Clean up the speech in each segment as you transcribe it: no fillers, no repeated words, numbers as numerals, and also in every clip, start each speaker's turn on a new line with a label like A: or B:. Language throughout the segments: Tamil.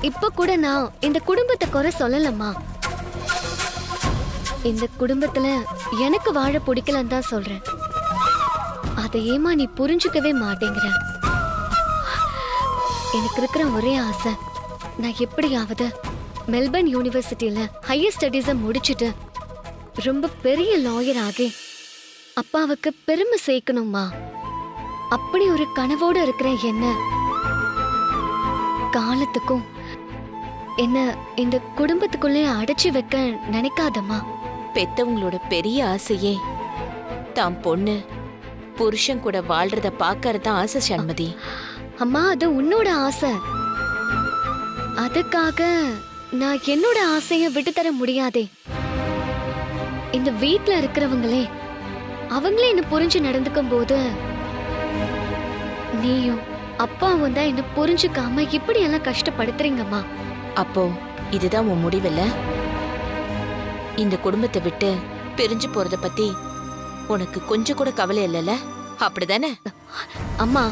A: இப்ப கூட நான் இந்த குடும்பத்தை குறை சொல்லலம்மா. இந்த குடும்பத்துல எனக்கு வாழ பிடிக்கலன்னு தான் சொல்றேன். அதை ஏமா நீ புரிஞ்சுக்கவே மாட்டேங்கிற? எனக்கு இருக்கிற ஒரே ஆசை, நான் எப்படியாவது மெல்பர்ன் யூனிவர்சிட்டியில ஹையர் ஸ்டடீஸை முடிச்சுட்டு ரொம்ப பெரிய லாயர் ஆகி அப்பாவுக்கு பெருமை சேர்க்கணுமா. அப்படி ஒரு கனவோடு இருக்கிற என்ன காலத்துக்கும் என்ன இந்த குடும்பத்துக்குள்ளே அடைச்சு வைக்க நினைக்காதம்மா.
B: பெத்தவங்களோட பெரிய ஆசையே தாம் பொண்ணு புருஷன் கூட வாழ்றத பாக்கறதா ஆசை சண்மதி.
A: அம்மா, அது உன்னோட ஆசை. அதுக்காக நான் என்னோட ஆசைய விட்டு தர முடியாதே. இந்த வீட்ல இருக்கிறவங்களே அவங்களே என்ன புரிஞ்சு நடந்துக்கும் போது நீயும் அப்பாவும் தான் என்ன புரிஞ்சுக்காம இப்படி எல்லாம் கஷ்டப்படுத்துறீங்கம்மா.
B: அப்போ இதுதான் உன் முடிவில்ல? இந்த குடும்பத்தை விட்டு பிரிஞ்சு போறத பத்தி உனக்கு கொஞ்சம் கூட கவலை இல்லைல்ல? அப்படிதானே?
A: அம்மா,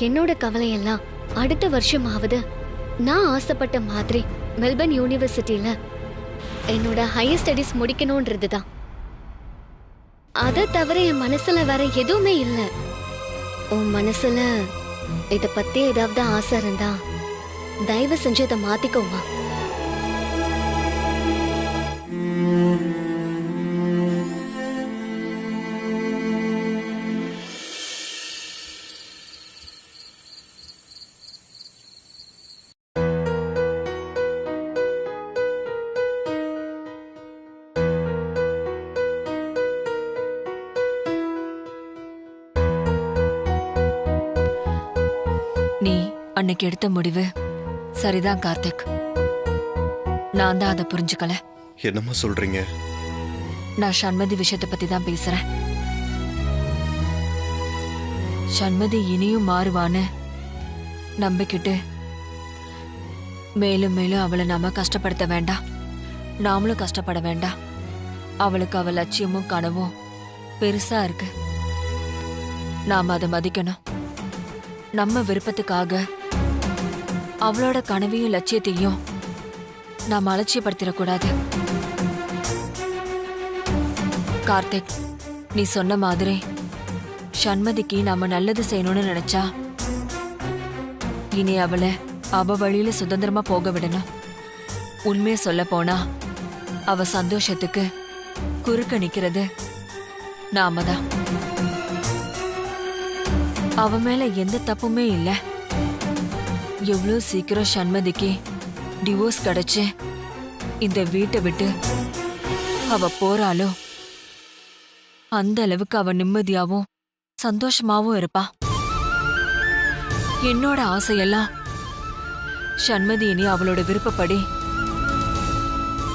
A: என்னோட கவலையெல்லாம் அடுத்த வருஷமாவது நான் ஆசைப்பட்ட மாதிரி மெல்பர்ன் யூனிவர்சிட்டியில என்னோட ஹையர் ஸ்டடீஸ் முடிக்கணும்ன்றதுதான். அதை தவிர என் மனசுல வேற எதுவுமே இல்ல. உன் மனசுல இத பத்தி ஏதாவது ஆசை இருந்தா தயவு செஞ்சு அதை மாத்திக்கோமா.
C: நீ அன்னைக்கு எடுத்த முடிவு சரிதான் கார்த்திக். நான் தான் அதை புரிஞ்சுக்கல.
D: என்னம்மா சொல்றீங்க?
C: நான் சண்மதி விஷயத்தை பத்தி தான் பேசுறேன். சண்மதி இனியும் மாறுவான்னு நம்பிக்கிட்டு மேலும் மேலும் அவளை நாம கஷ்டப்படுத்த வேண்டாம். நாமளும் கஷ்டப்பட வேண்டாம். அவளுக்கு அவள் லட்சியமும் கனவும் பெருசா இருக்கு. நாம அதை மதிக்கணும். நம்ம விருப்பத்துக்காக அவளோட கனவையும் லட்சியத்தையும் நாம அலட்சியப்படுத்திடக்கூடாது. கார்த்திக், நீ சொன்ன மாதிரி சண்மதிக்கு நாம நல்லது செய்யணும்னு நினைச்சா இனி அவளை அவ வழியில சுதந்திரமா போக விடணும். உண்மையை சொல்ல போனா அவ சந்தோஷத்துக்கு குறுக்க நிக்கிறது நாம தான். அவ மேல எந்த தப்புமே இல்ல. எவ்வளவு சீக்கிரம் சண்மதிக்கு டிவோர்ஸ் கிடைச்சு இந்த வீட்டை விட்டு அவ போறாளோ அந்த அளவுக்கு அவ நிம்மதியாவும் சந்தோஷமாவும் இருப்பா. என்னோட ஆசையெல்லாம் சண்மதி இனி அவளோட விருப்பப்படி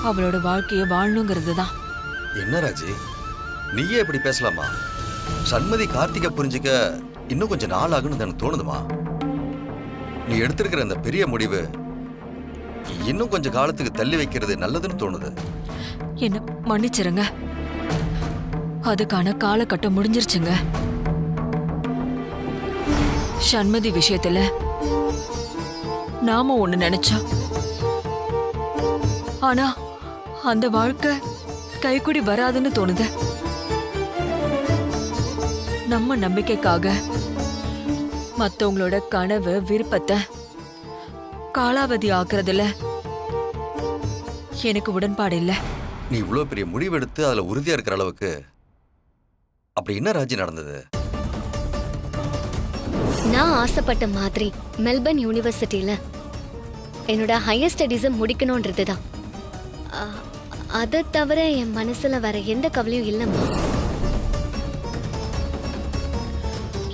C: அவளோட வாழ்க்கைய வாழணுங்கிறது தான்.
E: என்ன ராஜி, நீயே இப்படி பேசலாமா? சண்மதி கார்த்திகை புரிஞ்சுக்க இன்னும் கொஞ்சம் நாள் ஆகுன்னு எனக்கு தோணுதுமா. நீ எடுத்திருக்கிற அந்த பெரிய முடிவு இன்னும் கொஞ்சம் காலத்துக்கு தள்ளி வைக்கிறது நல்லதுன்னு தோணுது.
C: என்ன மன்னிச்சிருங்க. அதுக்கான காலகட்டம் முடிஞ்சிருச்சுங்க. சண்மதி விஷயத்துல நாம ஒண்ணு நினைச்சோம். ஆனா அந்த வாழ்க்கை கைக்குடி வராதுன்னு தோணுது. நம்ம நம்பிக்கைக்காக மத்தவங்களோட கனவு விருப்பத்தை காலாவதி ஆக்குறதுல எனக்கு உடன்பாடு இல்ல.
E: நீ இவ்வளவு பெரிய முடிவெடுத்து அதுல உறுதியா இருக்கிற அளவுக்கு அப்படி என்ன ராஜி நடந்தது?
A: நான் ஆசைப்பட்ட மாதிரி மெல்பர்ன் யூனிவர்சிட்டியில என்னோட ஹையர் ஸ்டடீஸை முடிக்கணும்ன்றதுதான். அதை தவிர என் மனசுல வேற எந்த கவலையும் இல்லைம்மா.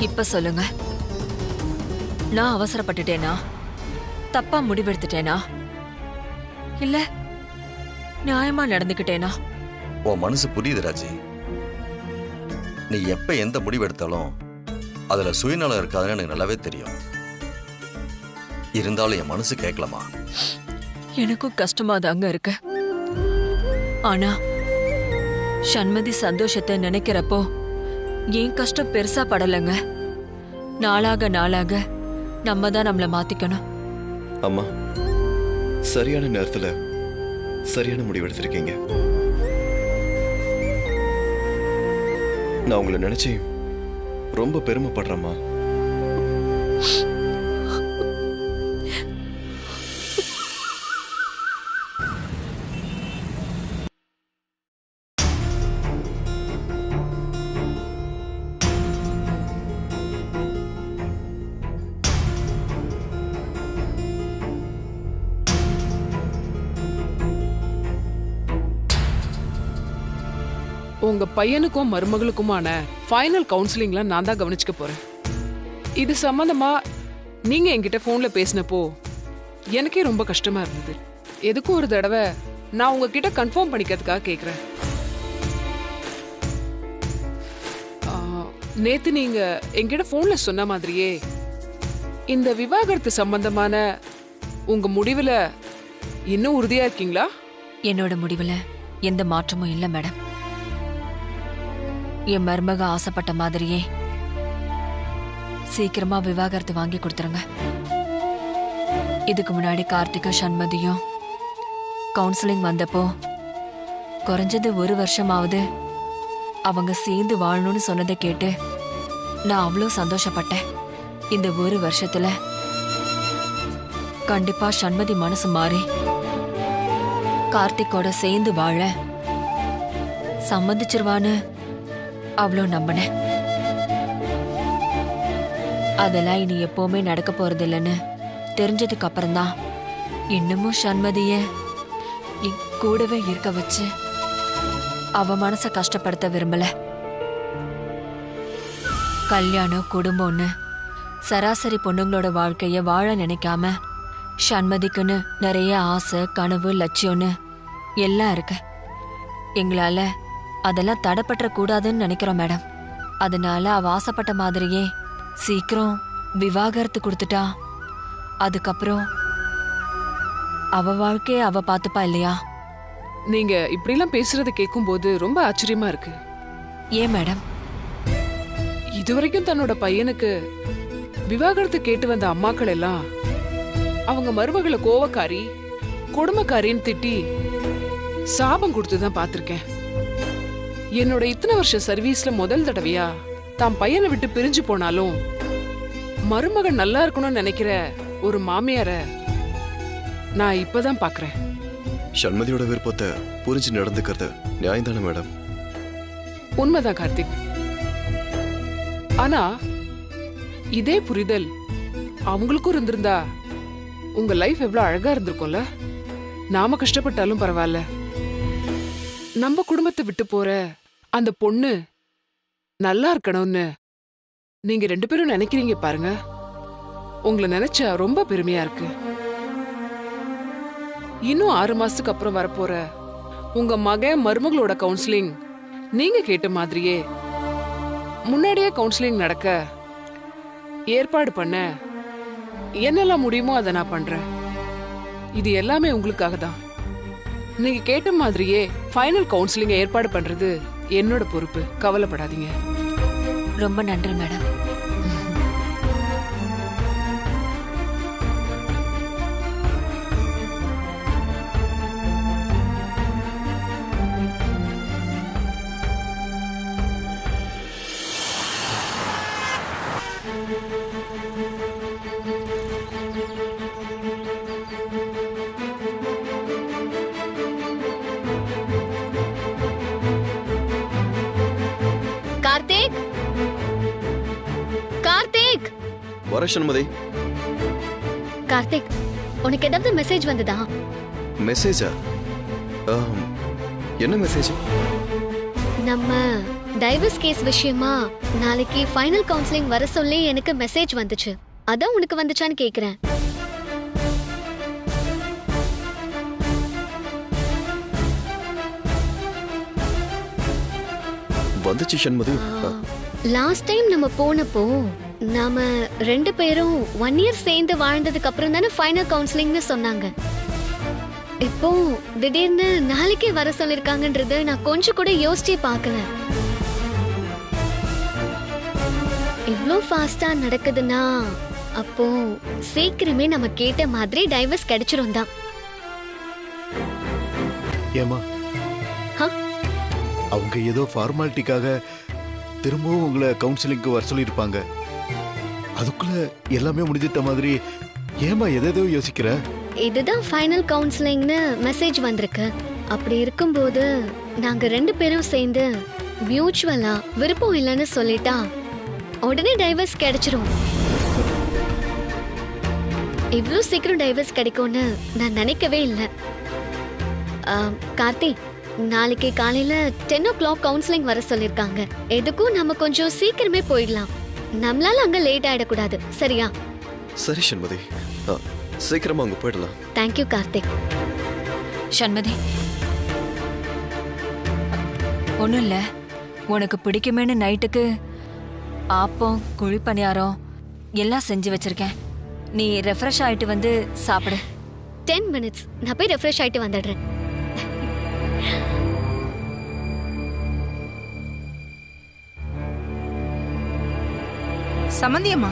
C: இப்ப சொல்லுங்க, நான் அவசரப்பட்டுட்டேனா? தப்பா முடிவெடுத்துட்டேனா? இல்ல நியாயமா நடந்துக்கிட்டேனா?
E: உன் மனசு புரியுது ராஜி. நீ எப்ப எந்த முடிவு எடுத்தாலும் அதுல சுயநலம் இருக்காதுன்னு எனக்கு நல்லாவே தெரியும். இருந்தாலும் என் மனசு கேட்கலாமா?
C: எனக்கும் கஷ்டமா தாங்க இருக்கு. ஆனா சண்மதி சந்தோஷத்தை நினைக்கிறப்போ ஏன் கஷ்டம் பெருசா படலைங்க. நாளாக நாளாக நம்ம தான் நம்மளை மாத்திக்கணும்.
D: அம்மா, சரியான நேரத்துல சரியான முடிவு எடுத்திருக்கீங்க. நான் உங்களை நினைச்சு ரொம்ப பெருமைப்படுறேம்மா.
F: உங்க பையனுக்கும் மருமகளுக்குமான ஃபைனல் கவுன்சிலிங்ல நான் தான் கவனிச்சுக்க போறேன். இது சம்பந்தமா நீங்க என்கிட்ட போன்ல பேசினப்போ எனக்கே ரொம்ப கஷ்டமா இருந்தது. எதுக்கும் ஒரு தடவை நான் உங்ககிட்ட கன்ஃபார்ம் பண்ணிக்கிறதுக்காக கேக்குறேன். நேத்து நீங்க என்கிட்ட போன்ல சொன்ன மாதிரியே இந்த விவாகரத்து சம்பந்தமான உங்க முடிவுல இன்னும் உறுதியா இருக்கீங்களா?
C: என்னோட முடிவுல எந்த மாற்றமும் இல்ல மேடம். என் மருமக ஆசைப்பட்ட மாதிரியே சீக்கிரமா விவாகரத்து வாங்கி கொடுத்துருங்க. இதுக்கு முன்னாடி கார்த்திக்கும் சண்மதியும் கவுன்சிலிங் வந்தப்போ குறைஞ்சது 1 வருஷமாவது அவங்க சேர்ந்து வாழணும்னு சொன்னதை கேட்டு நான் அவ்வளோ சந்தோஷப்பட்டேன். இந்த 1 வருஷத்துல கண்டிப்பா சண்மதி மனசு மாறி கார்த்திக்கோட சேர்ந்து வாழ சம்மதிச்சிருவான்னு அவ்வளோ நம்பினேன். அதெல்லாம் இனி எப்பவுமே நடக்க போறது இல்லைன்னு தெரிஞ்சதுக்கு அப்புறம்தான் இன்னமும் சண்மதிய கூடவே இருக்க வச்சு அவ மனச கஷ்டப்படுத்த விரும்பல. கல்யாணம் குடும்பம்னு சராசரி பொண்ணுங்களோட வாழ்க்கைய வாழ நினைக்காம சண்மதிக்குன்னு நிறைய ஆசை கனவு லட்சியம்னு எல்லாம் இருக்கு. எங்களால அதெல்லாம் தடைப்பற்ற கூடாதுன்னு நினைக்கிறோம் மேடம். அதனால அவ ஆசைப்பட்ட மாதிரியே சீக்கிரம் விவாகரத்து கொடுத்துட்டா அதுக்கப்புறம் அவ வாழ்க்கைய அவ பாத்துப்பா இல்லையா?
F: நீங்க இப்படிலாம் பேசுறத கேட்கும் போது ரொம்ப ஆச்சரியமா இருக்கு.
C: ஏன் மேடம்?
F: இதுவரைக்கும் தன்னோட பையனுக்கு விவாகரத்து கேட்டு வந்த அம்மாக்கள் எல்லாம் அவங்க மருமகளை கோவக்காரி கொடுமைக்காரின்னு திட்டி சாபம் கொடுத்துதான் பாத்திருக்கேன். என்னோட இத்தனை வருஷ சர்வீஸ்ல முதல் தடவையா தான் பையனை விட்டு பிரிஞ்சு போனாலும் மருமகன் நல்லா இருக்கணும்னு நினைக்கிற ஒரு மாமியார நான் இப்பதான் பாக்குறேன்.
D: சண்மதியோட விருப்பத்தை புரிஞ்சு நடந்துக்கிறது நியாயம் தானே மேடம்?
F: உண்மைதான் கார்த்திக். ஆனா இதே புரிதல் அவங்களுக்கும் இருந்திருந்தா உங்க லைஃப் எவ்வளவு அழகா இருந்திருக்கும்ல. நாம கஷ்டப்பட்டாலும் பரவாயில்ல, நம்ம குடும்பத்தை விட்டு போற அந்த பொண்ணு நல்லா இருக்கணும்னு நீங்க 2 பேரும் நினைக்கிறீங்க பாருங்க. உங்களை நினைச்சா ரொம்ப பெருமையா இருக்கு. இன்னும் 6 மாசத்துக்கு அப்புறம் வரப்போற உங்க மகன் மருமகளோட கவுன்சிலிங் நீங்க கேட்ட மாதிரியே முன்னாடியே கவுன்சிலிங் நடக்க ஏற்பாடு பண்ண என்னெல்லாம் முடியுமோ அதை நான் பண்றேன். இது எல்லாமே உங்களுக்காக தான். நீங்க கேட்ட மாதிரியே ஃபைனல் கவுன்சிலிங் ஏற்பாடு பண்றது என்னோட பொறுப்பு. கவலைப்படாதீங்க.
C: ரொம்ப நன்றி மேடம்.
A: கார்த்திக், கார்த்திக்,
D: வர சண்மதி.
A: கார்த்திக், உனக்கு ஏதாவது மெசேஜ் வந்ததா?
D: மெசேஜா? என்ன மெசேஜ்?
A: நம்ம டைவர்ஸ் கேஸ் விஷயமா நாளைக்கு ஃபைனல் கவுன்சிலிங் வர சொல்லி எனக்கு மெசேஜ் வந்துச்சு. அதான் உனக்கு வந்துச்சான்னு கேக்குறேன்.
D: வந்துச்சு சண்மதி.
A: லாஸ்ட் டைம் நம்ம போனப்போ நாம 2 பேரும் 1 இயர் சேர்ந்து வாழ்ந்ததுக்கு அப்புறம் தானே ஃபைனல் கவுன்சிலிங்னு சொன்னாங்க. இப்போ திடீர்னு நாளைக்கே வர சொல்லிருக்காங்கன்றது நான் கொஞ்சம் கூட யோசிச்சே பார்க்கல. இவ்ளோ ஃபாஸ்டா நடக்குதுன்னா அப்போ சீக்கிரமே நம்ம கேட்ட மாதிரி டைவர்ஸ் கிடைச்சிரும் தான்.
G: ஏமா
A: ஹ?
G: அவங்க ஏதோ ஃபார்மாலிட்டிக்காக திரும்பவும் உங்களை கவுன்சிலிங்க்கு வர சொல்லியிருப்பாங்க. அதுக்குள்ள எல்லாமே முடிஞ்சிட்ட மாதிரி ஏமா எதேதோ யோசிக்கிற?
A: இதுதான் ஃபைனல் கவுன்சிலிங்னு மெசேஜ் வந்திருக்கு. அப்படி இருக்கும்போது நாங்க 2 பேரும் சேர்ந்து மியூச்சுவலா விருப்பம் இல்லைன்னு சொல்லிட்டா உடனே டைவர்ஸ் கிடைச்சிரும். இவ்வளோ சீக்கிரம் டைவர்ஸ் கிடைக்கும்னு நான் நினைக்கவே இல்லை. கார்த்தி, நாளைக்கு காலையில 10 o'clock கவுன்சிலிங் வர சொல்லிருக்காங்க. எதுக்கும் நம்ம கொஞ்சம் சீக்கிரமே போயிடலாம். நம்மளால அங்க லேட் ஆயிடக்கூடாது. சரியா?
D: சரி சண்மதி, சீக்கிரமா அங்க போயிடலாம்.
A: தேங்க்யூ கார்த்திக்.
C: சண்மதி, ஒன்றும் இல்லை, உனக்கு பிடிக்குமேனு நைட்டுக்கு ஆப்பம் குழி பணியாரம் எல்லாம் செஞ்சு வச்சிருக்கேன். நீ ரெஃப்ரெஷ் ஆயிட்டு வந்து சாப்பிடு.
A: 10 minutes, நான் போய் ரெஃப்ரெஷ் ஆயிட்டு வந்துடுறேன்.
H: சமந்தியம்மா,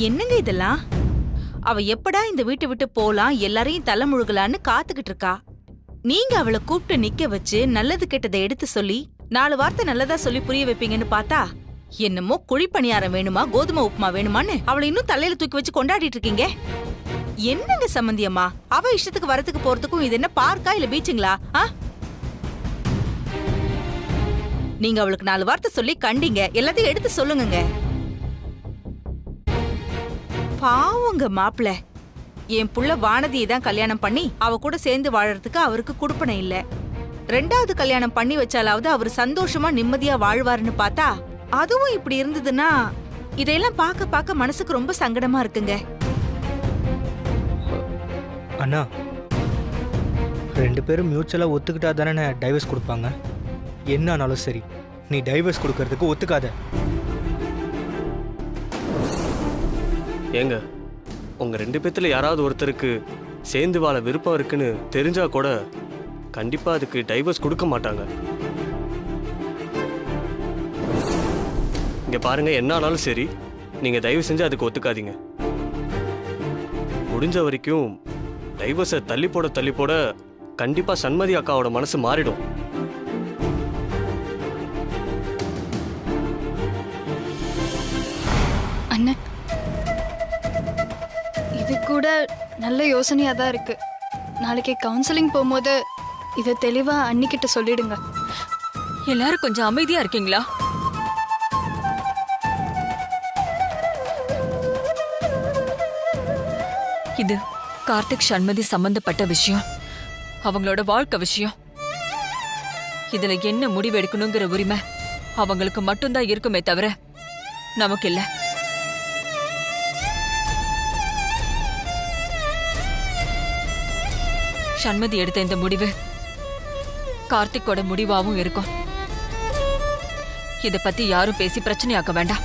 H: என்னங்க இதெல்லாம்? அவ எப்படா இந்த வீட்டை விட்டு போலாம், எல்லாரையும் தலை முழுகலான்னு காத்துக்கிட்டு இருக்கா. நீங்க அவளை கூப்பிட்டு நிக்க வச்சு நல்லது கெட்டதை எடுத்து சொல்லி 4 வார்த்தை நல்லதா சொல்லி புரிய வைப்பீங்கன்னு பார்த்தா என்னமோ குழி பணியாரம் வேணுமா கோதுமை உப்புமா வேணுமான்னு அவளை இன்னும் தலையில தூக்கி வச்சு கொண்டாடிட்டு இருக்கீங்க. என்னங்க சம்பந்தியம்மா, அவ இஷ்டத்துக்கு வரத்துக்கு போறதுக்கும் இது என்ன பார்க்கா இல்ல பீச்சுங்களா? நீங்க அவளுக்கு 4 வார்த்தை சொல்லி கண்டிங்க, எல்லாத்தையும் எடுத்து சொல்லுங்க. பாவங்க மாப்பிள்ள, என் புள்ள வானதியை தான் கல்யாணம் பண்ணி அவ கூட சேர்ந்து வாழறதுக்கு அவருக்கு குடுப்பனை இல்ல. 2வது கல்யாணம் பண்ணி வச்சாலாவது அவர் சந்தோஷமா நிம்மதியா வாழ்வாருன்னு பார்த்தா அதுவும் இப்படி இருந்ததுன்னா இதையெல்லாம் பார்க்க பார்க்க மனசுக்கு ரொம்ப சங்கடமா இருக்குங்க.
I: அண்ணா, 2 பேரும் மியூச்சுவலா ஒத்துக்கிட்டா தானே டைவர்ஸ் கொடுப்பாங்க. என்ன ஆனாலும் சரி, நீ டைவர்ஸ் கொடுக்கறதுக்கு ஒத்துக்காத.
J: ஏங்க, உங்க 2 பேத்துல யாராவது ஒருத்தருக்கு சேர்ந்து வாழ விருப்பம் இருக்குன்னு தெரிஞ்சா கூட கண்டிப்பா அதுக்கு டைவர்ஸ் கொடுக்க மாட்டாங்க. இங்க பாருங்க, என்ன ஆனாலும் சரி நீங்க தயவு செஞ்சு அதுக்கு ஒத்துக்காதீங்க. முடிஞ்ச வரைக்கும் டைவர்ஸை தள்ளி போட கண்டிப்பா சண்மதி அக்காவோட மனசு மாறிடும்.
K: அண்ணன், இது கூட நல்ல யோசனையா தான் இருக்கு. நாளைக்கு கவுன்சிலிங் போகும்போது இதை தெளிவா அன்னிக்கிட்ட சொல்லிடுங்க.
C: எல்லாரும் கொஞ்சம் அமைதியா இருக்கீங்களா? இது கார்த்திக் சண்மதி சம்பந்தப்பட்ட விஷயம், அவங்களோட வாழ்க்கை விஷயம். இதுல என்ன முடிவு எடுக்கணுங்கிற உரிமை அவங்களுக்கு மட்டும்தான் இருக்குமே தவிர நமக்கு இல்ல. சண்மதி எடுத்த இந்த முடிவு கார்த்திக்கோட முடிவாவும் இருக்கும். இத பத்தி யாரும் பேசி பிரச்சனையாக்க வேண்டாம்.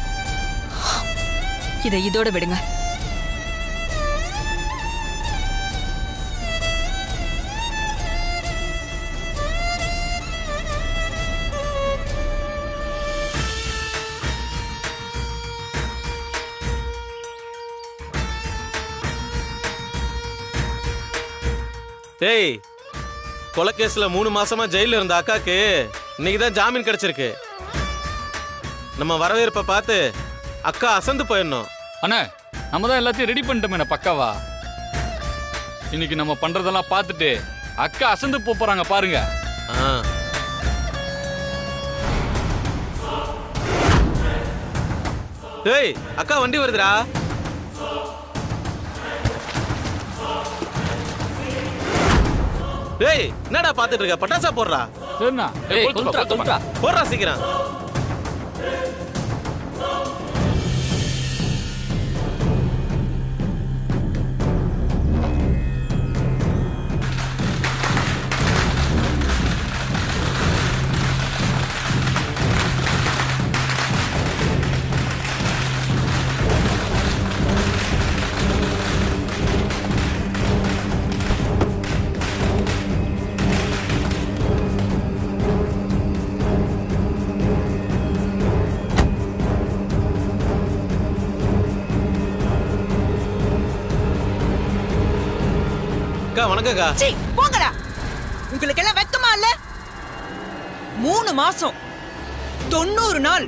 C: இதை இதோட விடுங்க.
L: டேய், கொலைகேஸ்ல 3 மாசமா ஜெயில இருந்த அக்காக்கு இன்னைக்கு தான் ஜாமீன் கிடைச்சிருக்கு. நம்ம வரவேற்பை பார்த்து அக்கா அசந்து போயிடணும்.
M: அண்ணா, நம்ம தான் எல்லாத்தையும் ரெடி பண்ணிட்டோமே பக்காவா. இன்னைக்கு நம்ம பண்றதெல்லாம் பார்த்துட்டு அக்கா அசந்து போறாங்க பாருங்க.
L: டேய், அக்கா வண்டி வருதுடா. டேய், என்னடா பாத்துட்டு இருக்க? பட்டாசா போடுறா.
M: சரிண்ணா,
L: போடுறா சீக்கிரம். அக்கா வணக்கம்க்கா.
N: சீ போங்கடா. உங்களுக்கு எல்லாம் வெக்கமா இல்ல? 3 மாசம் 90 நாள்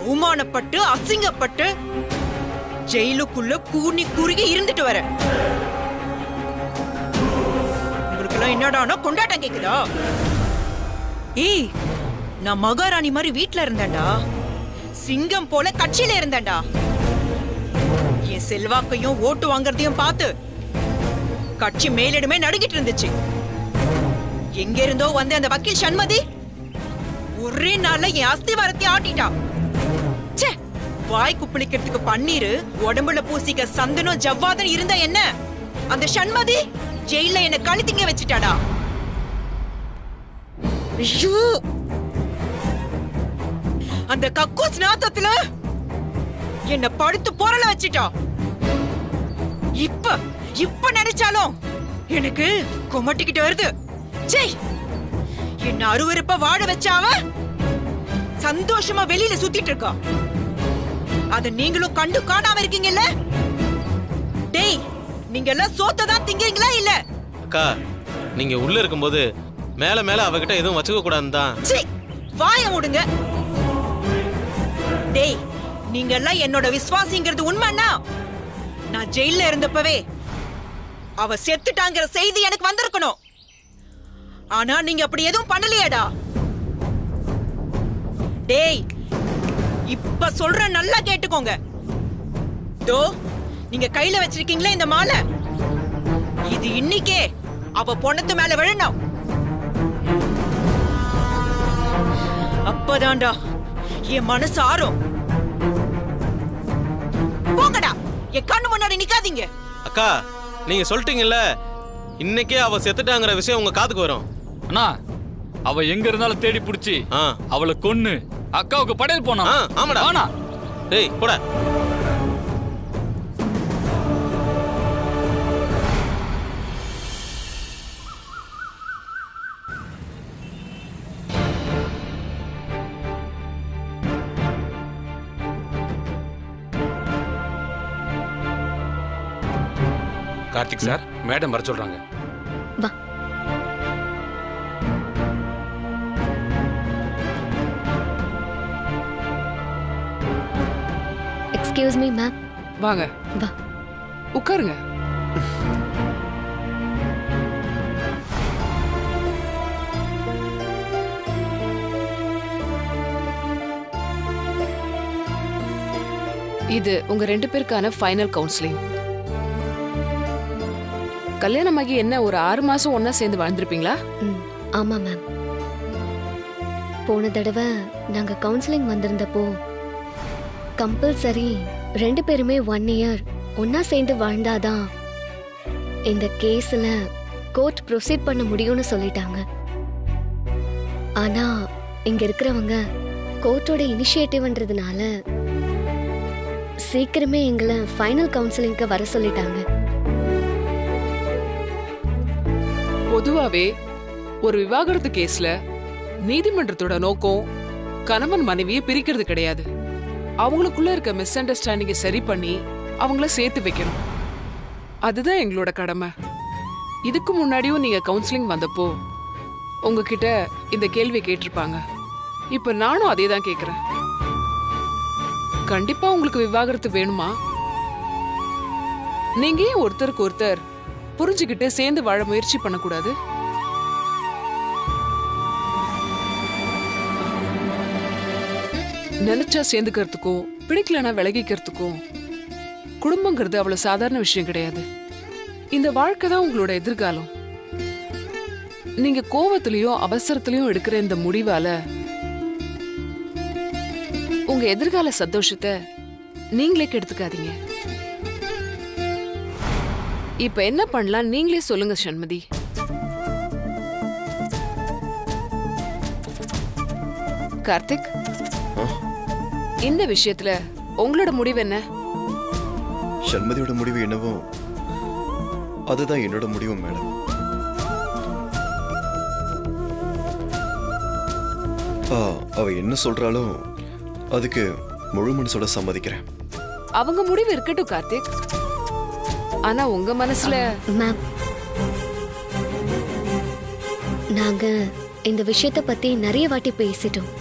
N: அவமானப்பட்டு அசிங்கப்பட்டு ஜெயிலுக்குள்ள கூனி குறுகி இருந்துட்டு வர உங்களுக்கெல்லாம் என்னடானா கொண்டாட்டம் கேக்குதா? ஏய், நான் மகாராணி மாதிரி வீட்ல இருந்தேன்டா. சிங்கம் போல கட்சியில இருந்தேன்டா. என் செல்வாக்கையும் ஓட்டு வாங்குறதையும் பார்த்து கட்சி மேலிடமே நடுங்கிட்டு இருந்துச்சு. எங்க இருந்தோ வந்து அந்த வக்கீல் சண்மதி ஒரே நாள்ல என் அஸ்திவாரத்தை ஆட்டிட்டா. ச்சே, வாய் குப்பிளிக்கிறதுக்கு பன்னீர், உடம்புல பூசிக்க சந்தனம் ஜவ்வாதன் இருந்தா என்ன, அந்த சண்மதி ஜெயில என்ன கழுத்திங்க வச்சுட்டாடா. ஐயோ, அந்த கக்கூஸ் நாத்தத்துல என்ன படுத்து பொருள வச்சுட்டா. இப்ப நினைச்சாலும் எனக்கு கொமட்டிக்கிட்டு வருது. சே, என்ன அருவருப்பா வாழ வச்சாவ சந்தோஷமா வெளியில சுத்திட்டு இருக்கா. அத நீங்களும் கண்டு காணாம இருக்கீங்கல்ல? டேய், நீங்க எல்லாம் சோத்ததான் திங்கீங்களா இல்ல?
L: அக்கா, நீங்க உள்ள இருக்கும்போது மேல மேல அவகிட்ட எதுவும் வச்சுக்க கூடாதுன்னு தான்.
N: சீ, வாய மூடுங்க. டேய், நீங்க எல்லாம் என்னோட விசுவாசிங்கிறது உண்மைன்னா நான் ஜெயில்ல இருந்தப்பவே அவ செத்துட்டாங்கிற செய்தி எனக்கு வந்திருக்கணும். ஆனா நீங்க அப்படி எதுவும் பண்ணலையேடா. டேய், இப்ப சொல்ற நல்லா கேட்டுக்கோங்க. தோ நீங்க கையில வச்சிருக்கீங்களே இந்த மாலை, இது இன்னைக்கே அவ பொண்ணத்து மேல விழணும். அப்பதான்டா என் மனசு ஆறும். போங்கடா, என் கண்ணு முன்னாடி நிக்காதீங்க.
L: அக்கா, நீங்க சொல்லிட்டீங்கல்ல, இன்னைக்கே அவ செத்துட்டாங்கிற விஷயம் உங்க காதுக்கு வரும்.
M: அண்ணா, அவ எங்க இருந்தாலும் தேடி புடிச்சு அவளை கொன்னு அக்காவுக்கு படையல் போனா.
L: ஆமாடா.
M: ஆனா
L: டேய் போடா.
O: கார்த்திக் சார், மேடம் வர சொல்றாங்க.
A: வா. Excuse me ma'am.
F: வாங்க.
A: வா.
F: உட்காருங்க. இது உங்க 2 பேருக்கான ஃபைனல் கவுன்சிலிங். கல்யாணமாகி என்ன ஒரு 6 மாசம் ஒன்னா சேர்ந்து வாழ்ந்திருப்பீங்களா?
A: ஆமா மேம். போன தடவை நாங்க கவுன்சிலிங் வந்திருந்தப்போ கம்பல்சரி 2 பேருமே 1 இயர் ஒன்னா சேர்ந்து வாழ்ந்தாதான் இந்த கேஸ்ல கோர்ட் ப்ரொசீட் பண்ண முடியும்னு சொல்லிட்டாங்க. ஆனா இங்க இருக்கிறவங்க கோர்ட்டோட இனிஷியேட்டிவ்ன்றதுனால சீக்கிரமே எங்களை ஃபைனல் கவுன்சிலிங்க்கு வர சொல்லிட்டாங்க.
F: பொதுவாவே ஒரு விவாகரத்து கேஸ்ல நீதிமன்றத்தோட நோக்கம் கணவன் மனைவியை பிரிக்கிறது கிடையாது. அவங்களுக்குள்ள இருக்க மிஸ் அண்டர்ஸ்டாண்டிங்கை சரி பண்ணி அவங்கள சேர்த்து வைக்கணும். அதுதான் எங்களோட கடமை. இதுக்கு முன்னாடியும் நீங்க கவுன்சிலிங் வந்தப்போ உங்ககிட்ட இந்த கேள்வி கேட்டிருப்பாங்க. இப்ப நானும் அதே தான் கேக்குறேன். கண்டிப்பா உங்களுக்கு விவாகரத்து வேணுமா? நீங்க ஏன் ஒருத்தருக்கு ஒருத்தர் புரிஞ்சுக்கிட்டு சேர்ந்து வாழ முயற்சி பண்ணக்கூடாது? நினைச்சா சேர்ந்துக்கிறதுக்கும் பிடிக்கலனா விலகிக்கிறதுக்கும் குடும்பங்கிறது அவ்வளவு சாதாரண விஷயம் கிடையாது. இந்த வாழ்க்கை தான் உங்களோட எதிர்காலம். நீங்க கோவத்திலையும் அவசரத்திலையும் எடுக்கிற இந்த முடிவால உங்க எதிர்கால சந்தோஷத்தை நீங்களே கெடுத்துக்காதீங்க. இப்ப என்ன பண்ணலாம் நீங்களே சொல்லுங்க சண்மதி. கார்த்திக், இந்த விஷயத்துல உங்களோட முடிவு என்ன?
D: சண்மதியோட முடிவு என்னவோ அதுதான் என்னோட முடிவும் மேடம். அவ என்ன சொல்றாளோ அதுக்கு முழு மனசோட சம்மதிக்கிறேன்.
F: அவங்க முடிவு இருக்கட்டும் கார்த்திக். ஆனா உங்க மனசுல
A: மேம் நாங்க இந்த விஷயத்தை பத்தி நிறைய வாட்டி பேசிட்டோம்.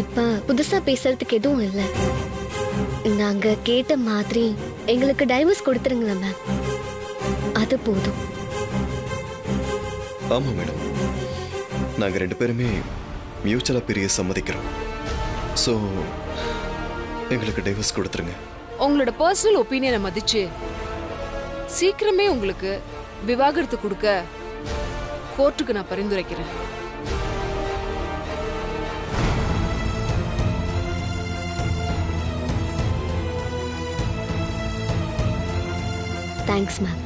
A: இப்ப புதுசா பேசுறதுக்கு எதுவும் இல்லை. நாங்க கேட்ட மாதிரி எங்களுக்கு டைவர்ஸ் கொடுத்துருங்களா மேம், அது போதும்.
D: ஆமா மேடம், நாங்க 2 பேருமே மியூச்சுவலா பிரிய சம்மதிக்கிறோம். ஸோ எங்களுக்கு டைவர்ஸ் கொடுத்துருங்க.
F: உங்களோட பர்சனல் ஒப்பீனியனை மதிச்சு சீக்கிரமே உங்களுக்கு விவாகரத்து கொடுக்க கோர்ட்டுக்கு நான் பரிந்துரைக்கிறேன்.
A: Thanks ma'am.